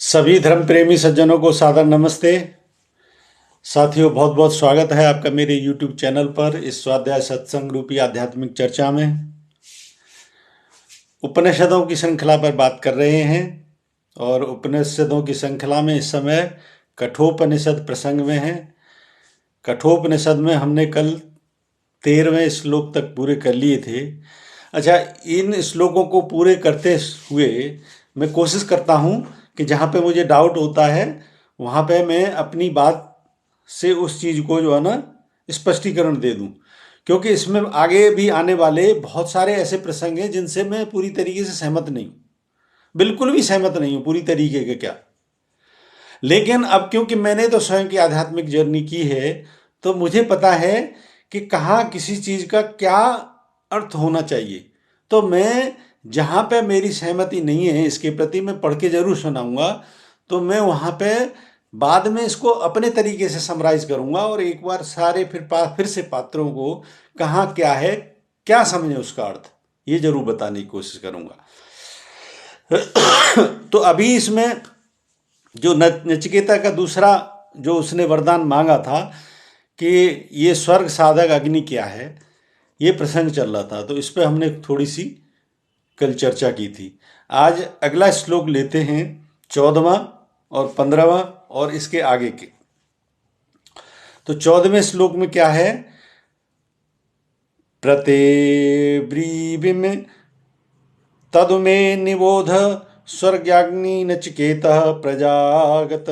सभी धर्म प्रेमी सज्जनों को सादर नमस्ते। साथियों, बहुत बहुत स्वागत है आपका मेरे YouTube चैनल पर इस स्वाध्याय सत्संग रूपी आध्यात्मिक चर्चा में। उपनिषदों की श्रृंखला पर बात कर रहे हैं और उपनिषदों की श्रृंखला में इस समय कठोपनिषद प्रसंग में हैं। कठोपनिषद में हमने कल 13वें श्लोक तक पूरे कर लिए थे। अच्छा, इन श्लोकों को पूरे करते हुए मैं कोशिश करता हूँ कि जहाँ पे मुझे डाउट होता है वहाँ पे मैं अपनी बात से उस चीज़ को जो है ना स्पष्टीकरण दे दूँ, क्योंकि इसमें आगे भी आने वाले बहुत सारे ऐसे प्रसंग हैं जिनसे मैं पूरी तरीके से सहमत नहीं हूँ, बिल्कुल भी सहमत नहीं हूँ पूरी तरीके के क्या। लेकिन अब क्योंकि मैंने तो स्वयं की आध्यात्मिक जर्नी की है तो मुझे पता है कि कहाँ किसी चीज़ का क्या अर्थ होना चाहिए। तो मैं जहाँ पे मेरी सहमति नहीं है इसके प्रति मैं पढ़ के जरूर सुनाऊंगा, तो मैं वहाँ पे बाद में इसको अपने तरीके से समराइज करूंगा और एक बार सारे फिर से पात्रों को कहाँ क्या है, क्या समझे उसका अर्थ, ये जरूर बताने की कोशिश करूंगा। तो अभी इसमें जो नचिकेता का दूसरा जो उसने वरदान मांगा था कि ये स्वर्ग साधक अग्नि क्या है, ये प्रसंग चल रहा था, तो इस पर हमने थोड़ी सी कल चर्चा की थी। आज अगला श्लोक लेते हैं 14वां और 15वां और इसके आगे के। तो 14वें श्लोक में क्या है, प्रतेब्रीविम तदुमे निबोध स्वर्ग्याग्नि नचिकेतः प्रजागत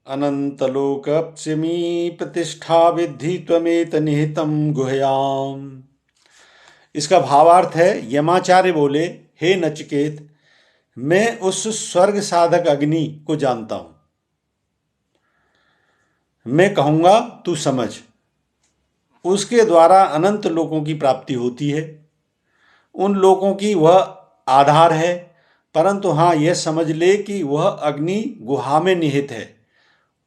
अनंतलोकप्सिमी प्रतिष्ठा विद्धि त्वमेत निहितम गुह्याम। इसका भावार्थ है, यमाचार्य बोले, हे नचिकेत, मैं उस स्वर्ग साधक अग्नि को जानता हूं। मैं कहूंगा तू समझ, उसके द्वारा अनंत लोकों की प्राप्ति होती है। उन लोकों की वह आधार है, परंतु हाँ यह समझ ले कि वह अग्नि गुहा में निहित है।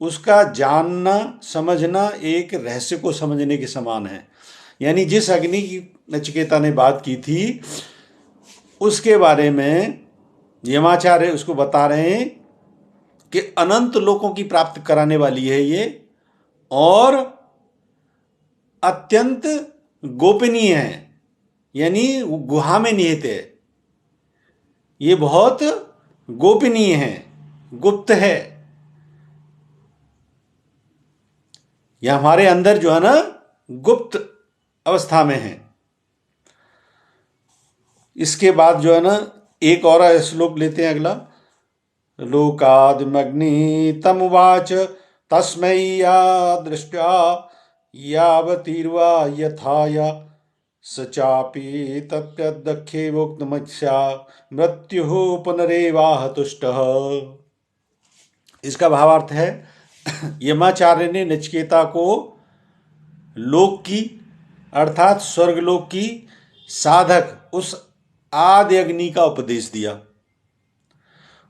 उसका जानना समझना एक रहस्य को समझने के समान है। यानी जिस अग्नि की नचिकेता ने बात की थी उसके बारे में यमाचार्य उसको बता रहे हैं कि अनंत लोकों की प्राप्त कराने वाली है ये, और अत्यंत गोपनीय है, यानी गुहा में निहित है। ये बहुत गोपनीय है, गुप्त है। यह हमारे अंदर जो है ना गुप्त अवस्था में है। इसके बाद जो है ना एक और श्लोक लेते हैं अगला। लोकादिमग्नि तमुवाच तस्मै या दृष्ट्या यावतीर्वा यथाया स चापि तप्यदखे वोक्तमस्या मृत्युः पुनरेवाह तुष्टः। इसका भावार्थ है, यमाचार्य ने नचिकेता को लोक की अर्थात स्वर्गलोक की साधक उस आदि अग्नि का उपदेश दिया।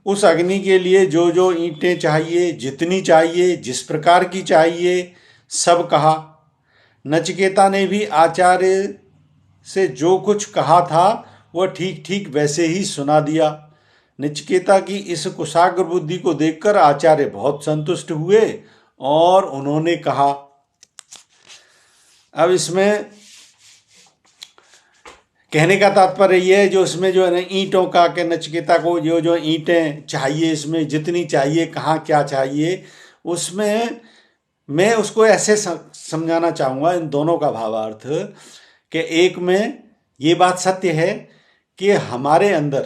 उस अग्नि के लिए जो जो ईंटें चाहिए, जितनी चाहिए, जिस प्रकार की चाहिए, सब कहा। नचिकेता ने भी आचार्य से जो कुछ कहा था वह ठीक ठीक वैसे ही सुना दिया। नचिकेता की इस कुशाग्र बुद्धि को देखकर आचार्य बहुत संतुष्ट हुए और उन्होंने कहा। अब इसमें कहने का तात्पर्य यह है, जो इसमें जो है ना ईंटों का कि नचिकेता को जो जो ईंटें चाहिए, इसमें जितनी चाहिए, कहाँ क्या चाहिए, उसमें मैं उसको ऐसे समझाना चाहूँगा इन दोनों का भावार्थ कि एक में ये बात सत्य है कि हमारे अंदर,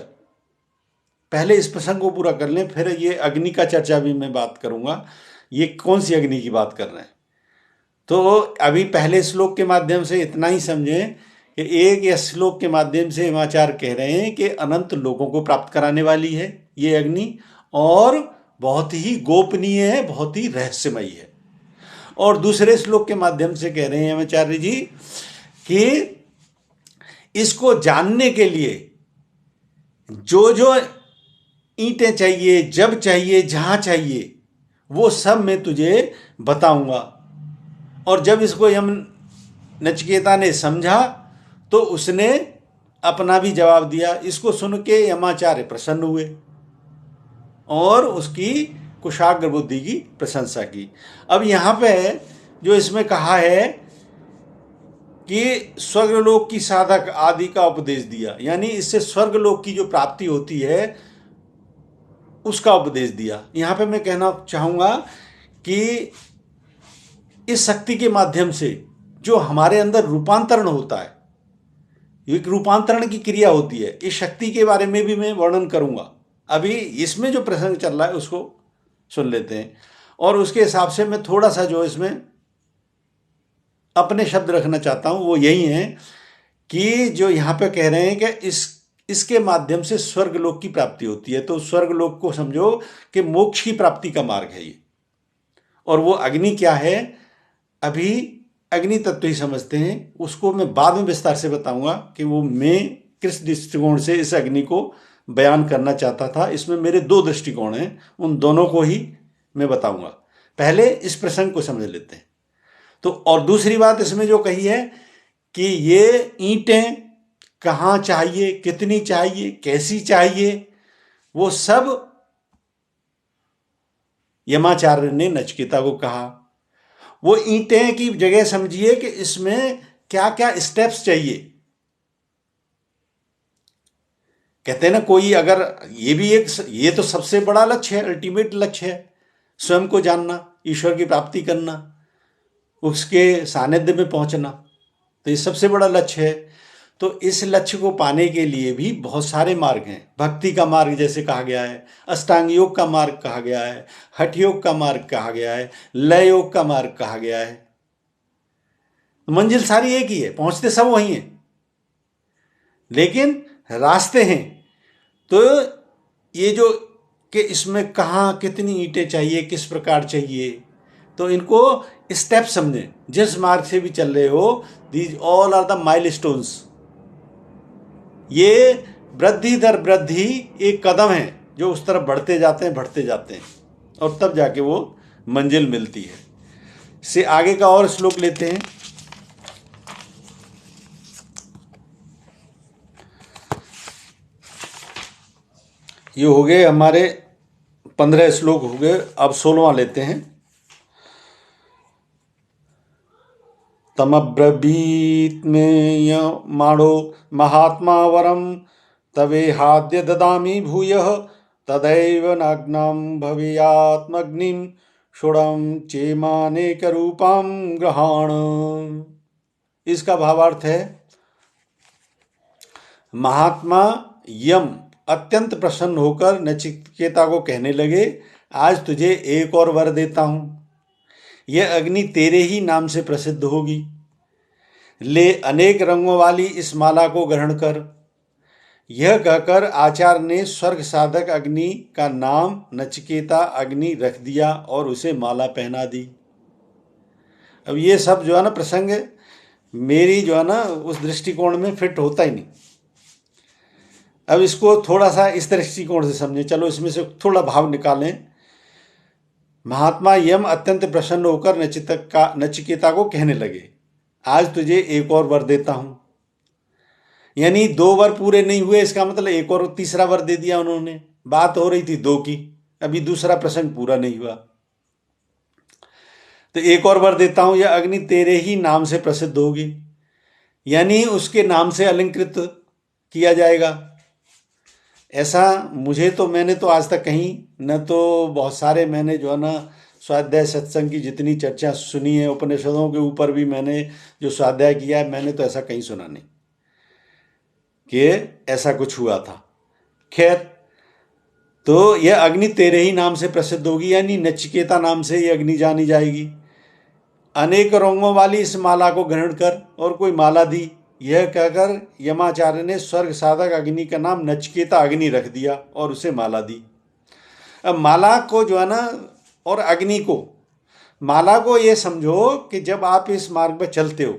पहले इस प्रसंग को पूरा कर लें फिर ये अग्नि का चर्चा भी मैं बात करूँगा। ये कौन सी अग्नि की बात कर रहे हैं, तो अभी पहले श्लोक के माध्यम से इतना ही समझें कि एक या श्लोक के माध्यम से हिमाचार्य कह रहे हैं कि अनंत लोगों को प्राप्त कराने वाली है ये अग्नि, और बहुत ही गोपनीय है, बहुत ही रहस्यमयी है। और दूसरे श्लोक के माध्यम से कह रहे हैं हिमाचार्य जी कि इसको जानने के लिए जो जो ईंटें चाहिए, जब चाहिए, जहां चाहिए, वो सब मैं तुझे बताऊंगा। और जब इसको यम नचिकेता ने समझा तो उसने अपना भी जवाब दिया। इसको सुन के यमाचार्य प्रसन्न हुए। और उसकी कुशाग्र बुद्धि की प्रशंसा की। अब यहाँ पे जो इसमें कहा है कि स्वर्गलोक की साधक आदि का उपदेश दिया, यानी इससे स्वर्गलोक की जो प्राप्ति होती है उसका उपदेश दिया। यहाँ पे मैं कहना चाहूँगा कि इस शक्ति के माध्यम से जो हमारे अंदर रूपांतरण होता है, एक रूपांतरण की क्रिया होती है, इस शक्ति के बारे में भी मैं वर्णन करूँगा। अभी इसमें जो प्रसंग चल रहा है उसको सुन लेते हैं, और उसके हिसाब से मैं थोड़ा सा जो इसमें अपने शब्द रखना चाहता हूँ वो यही है कि जो यहाँ पे कह रहे हैं कि इसके माध्यम से स्वर्गलोक की प्राप्ति होती है। तो स्वर्गलोक को समझो कि मोक्ष की प्राप्ति का मार्ग है ये। और वो अग्नि क्या है, अभी अग्नि तत्व ही समझते हैं, उसको मैं बाद में विस्तार से बताऊंगा कि वो मैं किस दृष्टिकोण से इस अग्नि को बयान करना चाहता था। इसमें मेरे दो दृष्टिकोण हैं, उन दोनों को ही मैं बताऊंगा। पहले इस प्रसंग को समझ लेते हैं। तो और दूसरी बात इसमें जो कही है कि ये ईंटें कहाँ चाहिए, कितनी चाहिए, कैसी चाहिए, वो सब यमाचार्य ने नचिकेता को कहा। वो ईंटें की जगह समझिए कि इसमें क्या क्या स्टेप्स चाहिए। कहते हैं ना, कोई अगर ये तो सबसे बड़ा लक्ष्य है, अल्टीमेट लक्ष्य है, स्वयं को जानना, ईश्वर की प्राप्ति करना, उसके सानिध्य में पहुंचना, तो ये सबसे बड़ा लक्ष्य है। तो इस लक्ष्य को पाने के लिए भी बहुत सारे मार्ग हैं। भक्ति का मार्ग जैसे कहा गया है, अष्टांग योग का मार्ग कहा गया है, हठ योग का मार्ग कहा गया है, लय योग का मार्ग कहा गया है। मंजिल सारी एक ही है, पहुंचते सब वही हैं, लेकिन रास्ते हैं। तो ये जो कि इसमें कहाँ कितनी ईंटें चाहिए, किस प्रकार चाहिए, तो इनको स्टेप समझें। जिस मार्ग से भी चल रहे हो, these all are the milestones. ये वृद्धि दर वृद्धि एक कदम है जो उस तरफ बढ़ते जाते हैं, और तब जाके वो मंजिल मिलती है। से आगे का और श्लोक लेते हैं। ये हो गए हमारे 15 श्लोक हो गए, अब 16वां लेते हैं। तमब्रवीत में माणो महात्मा वरम तवेहाद्य ददामि भूयः तदैव नग्नं भवेयात्मग्निं षोडं चेमानेक रूपं ग्रहाण। इसका भावार्थ है, महात्मा यम अत्यंत प्रसन्न होकर नचिकेता को कहने लगे, आज तुझे एक और वर देता हूं, यह अग्नि तेरे ही नाम से प्रसिद्ध होगी। ले अनेक रंगों वाली इस माला को ग्रहण कर। यह कहकर आचार्य ने स्वर्ग साधक अग्नि का नाम नचिकेता अग्नि रख दिया और उसे माला पहना दी। अब ये सब जो है ना प्रसंग मेरी जो है ना उस दृष्टिकोण में फिट होता ही नहीं। अब इसको थोड़ा सा इस दृष्टिकोण से समझें। चलो इसमें से थोड़ा भाव निकालें। महात्मा यम अत्यंत प्रसन्न होकर नचिकेता को कहने लगे, आज तुझे एक और वर देता हूं। यानी 2 वर पूरे नहीं हुए, इसका मतलब एक और तीसरा वर दे दिया उन्होंने। बात हो रही थी 2 की, अभी दूसरा प्रसंग पूरा नहीं हुआ, तो एक और वर देता हूं, यह अग्नि तेरे ही नाम से प्रसिद्ध होगी, यानी उसके नाम से अलंकृत किया जाएगा। ऐसा मैंने तो आज तक कहीं न, तो बहुत सारे मैंने जो है ना स्वाध्याय सत्संग की जितनी चर्चा सुनी है, उपनिषदों के ऊपर भी मैंने जो स्वाध्याय किया है, मैंने तो ऐसा कहीं सुना नहीं कि ऐसा कुछ हुआ था। खैर, तो यह अग्नि तेरे ही नाम से प्रसिद्ध होगी, यानी नचिकेता नाम से यह अग्नि जानी जाएगी। अनेक रंगों वाली इस माला को ग्रहण कर, और कोई माला दी। यह कहकर यमाचार्य ने स्वर्ग साधक अग्नि का नाम नचिकेता अग्नि रख दिया और उसे माला दी। अब माला को जो है ना, और अग्नि को, माला को ये समझो कि जब आप इस मार्ग पर चलते हो,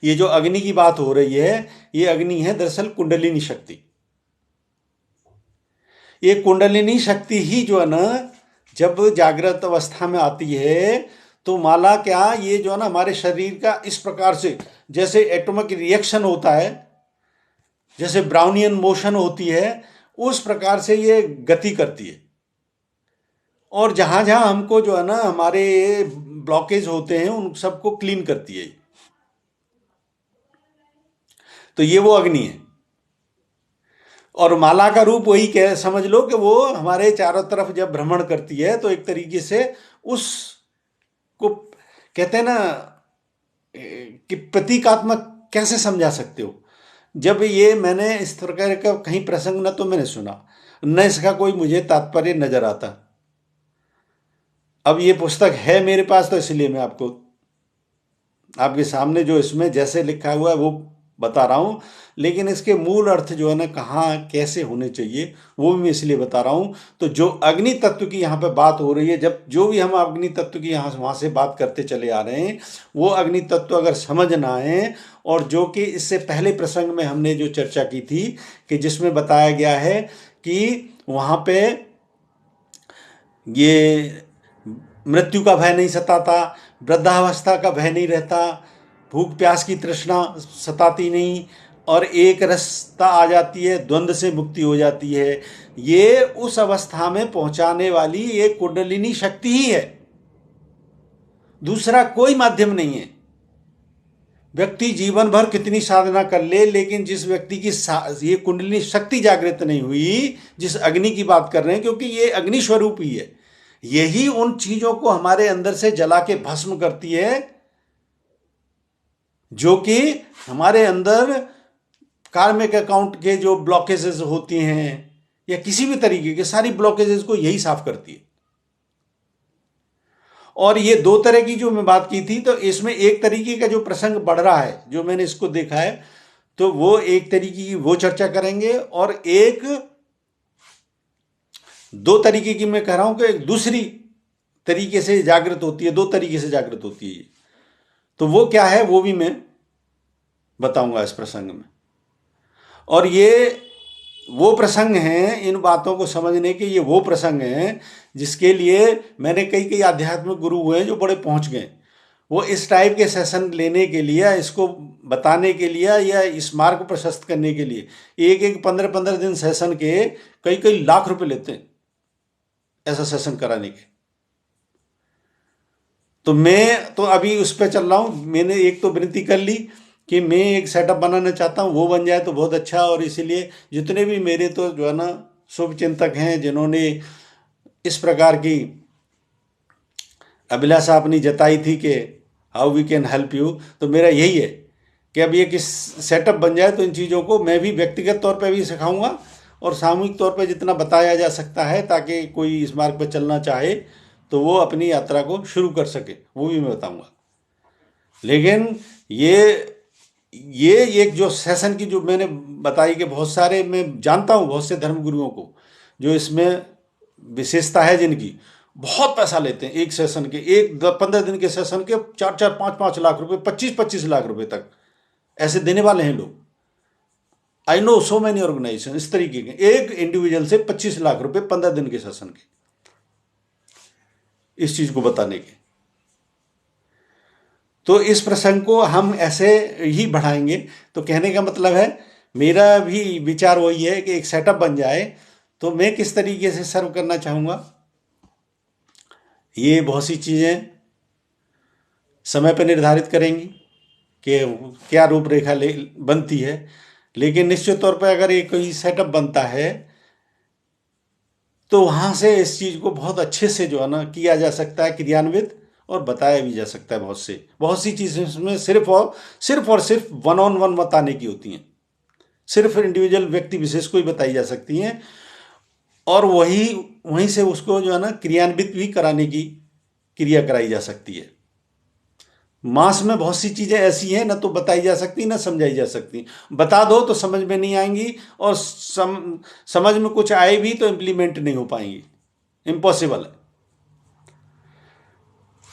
ये जो अग्नि की बात हो रही है, ये अग्नि है दरअसल कुंडलिनी शक्ति। ये कुंडलिनी शक्ति ही जो है ना जब जागृत अवस्था में आती है, तो माला क्या, ये जो है ना हमारे शरीर का इस प्रकार से जैसे एटॉमिक रिएक्शन होता है, जैसे ब्राउनियन मोशन होती है, उस प्रकार से ये गति करती है। और जहां जहां हमको जो है ना हमारे ब्लॉकेज होते हैं उन सबको क्लीन करती है। तो ये वो अग्नि है। और माला का रूप वही कह समझ लो कि वो हमारे चारों तरफ जब भ्रमण करती है तो एक तरीके से उसको कहते हैं ना कि प्रतीकात्मक कैसे समझा सकते हो। जब ये मैंने इस प्रकार का कहीं प्रसंग न तो मैंने सुना न इसका कोई मुझे तात्पर्य नजर आता। अब ये पुस्तक है मेरे पास तो इसलिए मैं आपको आपके सामने जो इसमें जैसे लिखा हुआ है वो बता रहा हूँ, लेकिन इसके मूल अर्थ जो है ना कहाँ कैसे होने चाहिए वो भी मैं इसलिए बता रहा हूँ। तो जो अग्नि तत्व की यहाँ पे बात हो रही है, जब जो भी हम अग्नि तत्व की यहाँ वहाँ से बात करते चले आ रहे हैं, वो अग्नि तत्व अगर समझ ना आए, और जो कि इससे पहले प्रसंग में हमने जो चर्चा की थी कि जिसमें बताया गया है कि वहाँ पे ये मृत्यु का भय नहीं सताता, वृद्धावस्था का भय नहीं रहता, भूख प्यास की तृष्णा सताती नहीं, और एक रसता आ जाती है, द्वंद्व से मुक्ति हो जाती है। ये उस अवस्था में पहुंचाने वाली एक कुंडलिनी शक्ति ही है, दूसरा कोई माध्यम नहीं है। व्यक्ति जीवन भर कितनी साधना कर ले, लेकिन जिस व्यक्ति की ये कुंडलिनी शक्ति जागृत नहीं हुई, जिस अग्नि की बात कर रहे हैं, क्योंकि ये अग्नि स्वरूप ही है, यही उन चीजों को हमारे अंदर से जला के भस्म करती है जो कि हमारे अंदर कार्मिक अकाउंट के जो ब्लॉकेजेस होती हैं या किसी भी तरीके के सारी ब्लॉकेजेस को यही साफ करती है। और ये दो तरह की जो मैं बात की थी, तो इसमें एक तरीके का जो प्रसंग बढ़ रहा है जो मैंने इसको देखा है, तो वो एक तरीके की वो चर्चा करेंगे, और एक दो तरीके की मैं कह रहा हूं कि दूसरी तरीके से जागृत होती है, दो तरीके से जागृत होती है। तो वो क्या है वो भी मैं बताऊंगा इस प्रसंग में। और ये वो प्रसंग हैं, इन बातों को समझने के ये वो प्रसंग हैं जिसके लिए मैंने कई कई आध्यात्मिक गुरु हुए जो बड़े पहुंच गए। वो इस टाइप के सेशन लेने के लिए, इसको बताने के लिए या इस मार्ग को प्रशस्त करने के लिए एक एक 15-15 दिन सेशन के कई कई लाख रुपए लेते हैं ऐसा सेशन कराने के। तो मैं तो अभी उस पर चल रहा हूं। मैंने एक तो विनती कर ली कि मैं एक सेटअप बनाना चाहता हूं, वो बन जाए तो बहुत अच्छा। और इसीलिए जितने भी मेरे तो जो है ना शुभ चिंतक हैं जिन्होंने इस प्रकार की अभिलाषा अपनी जताई थी कि how we can help you, तो मेरा यही है कि अब ये किस सेटअप बन जाए तो इन चीज़ों को मैं भी व्यक्तिगत तौर पे भी सिखाऊंगा और सामूहिक तौर पे जितना बताया जा सकता है, ताकि कोई इस मार्ग पर चलना चाहे तो वो अपनी यात्रा को शुरू कर सके, वो भी मैं बताऊंगा। लेकिन ये एक जो सेशन की जो मैंने बताई कि बहुत सारे मैं जानता हूँ बहुत से धर्मगुरुओं को जो इसमें विशेषता है, जिनकी बहुत पैसा लेते हैं एक सेशन के, एक 15 दिन के सेशन के 4-4, 5-5 लाख रुपए, 25-25 लाख रुपए तक ऐसे देने वाले हैं लोग। I know so many organisation इस तरीके के, एक इंडिविजुअल से 25 लाख रुपए 15 दिन के सेशन के, इस चीज को बताने के। तो इस प्रसंग को हम ऐसे ही बढ़ाएंगे। तो कहने का मतलब है मेरा भी विचार वही है कि एक सेटअप बन जाए तो मैं किस तरीके से सर्व करना चाहूँगा। ये बहुत सी चीज़ें समय पर निर्धारित करेंगी कि क्या रूपरेखा बनती है, लेकिन निश्चित तौर पर अगर एक कोई सेटअप बनता है तो वहाँ से इस चीज़ को बहुत अच्छे से जो है ना किया जा सकता है, क्रियान्वित और बताया भी जा सकता है। बहुत सी चीज़ें इसमें सिर्फ और सिर्फ वन ऑन वन बताने की होती हैं, सिर्फ इंडिविजुअल व्यक्ति विशेष को ही बताई जा सकती हैं, और वहीं से उसको जो है ना क्रियान्वित भी कराने की क्रिया कराई जा सकती है। मास में बहुत सी चीज़ें ऐसी हैं ना तो बताई जा सकती ना समझाई जा सकती। बता दो तो समझ में नहीं आएंगी, और समझ में कुछ आए भी तो इम्प्लीमेंट नहीं हो पाएंगी, इम्पॉसिबल है।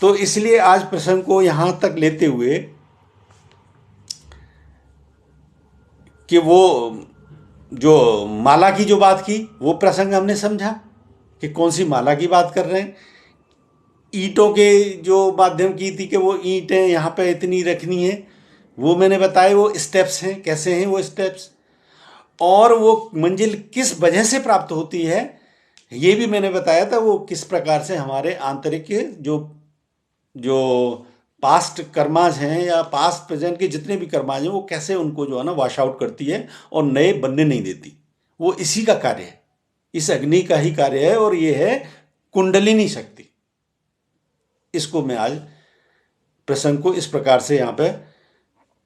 तो इसलिए आज प्रसंग को यहां तक लेते हुए कि वो जो माला की जो बात की वो प्रसंग हमने समझा कि कौन सी माला की बात कर रहे हैं। ईंटों के जो माध्यम की थी कि वो ईंटें यहाँ पे इतनी रखनी है, वो मैंने बताया वो स्टेप्स हैं, कैसे हैं वो स्टेप्स। और वो मंजिल किस वजह से प्राप्त होती है ये भी मैंने बताया था। वो किस प्रकार से हमारे आंतरिक जो जो पास्ट कर्माज हैं या पास्ट प्रेजेंट के जितने भी कर्माज हैं वो कैसे उनको जो है ना वॉश आउट करती है और नए बनने नहीं देती। वो इसी का कार्य है, इस अग्नि का ही कार्य है, और ये है कुंडलिनी शक्ति। इसको मैं आज प्रसंग को इस प्रकार से यहाँ पे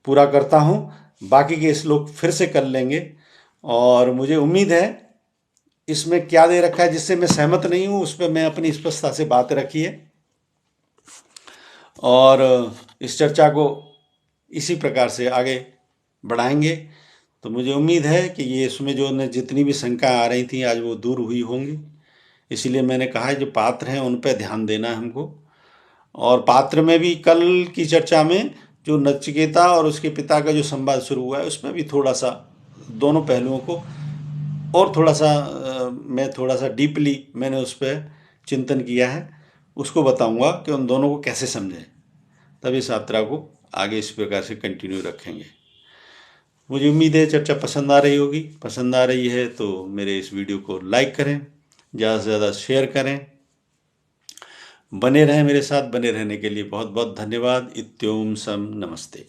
पूरा करता हूँ। बाकी के श्लोक फिर से कर लेंगे, और मुझे उम्मीद है इसमें क्या दे रखा है जिससे मैं सहमत नहीं हूँ उस पर मैं अपनी स्पष्टता से बात रखी है, और इस चर्चा को इसी प्रकार से आगे बढ़ाएंगे। तो मुझे उम्मीद है कि ये इसमें जो जितनी भी शंका आ रही थी आज वो दूर हुई होंगी। इसीलिए मैंने कहा है जो पात्र हैं उन पर ध्यान देना है हमको। और पात्र में भी कल की चर्चा में जो नचिकेता और उसके पिता का जो संवाद शुरू हुआ है उसमें भी थोड़ा सा दोनों पहलुओं को और थोड़ा सा मैं थोड़ा सा डीपली मैंने उस पर चिंतन किया है। उसको बताऊंगा कि उन दोनों को कैसे समझें, तब इस यात्रा को आगे इस प्रकार से कंटिन्यू रखेंगे। मुझे उम्मीद है चर्चा पसंद आ रही होगी। पसंद आ रही है तो मेरे इस वीडियो को लाइक करें, ज़्यादा से ज़्यादा शेयर करें। बने रहें मेरे साथ। बने रहने के लिए बहुत बहुत धन्यवाद। इत्योम सम नमस्ते।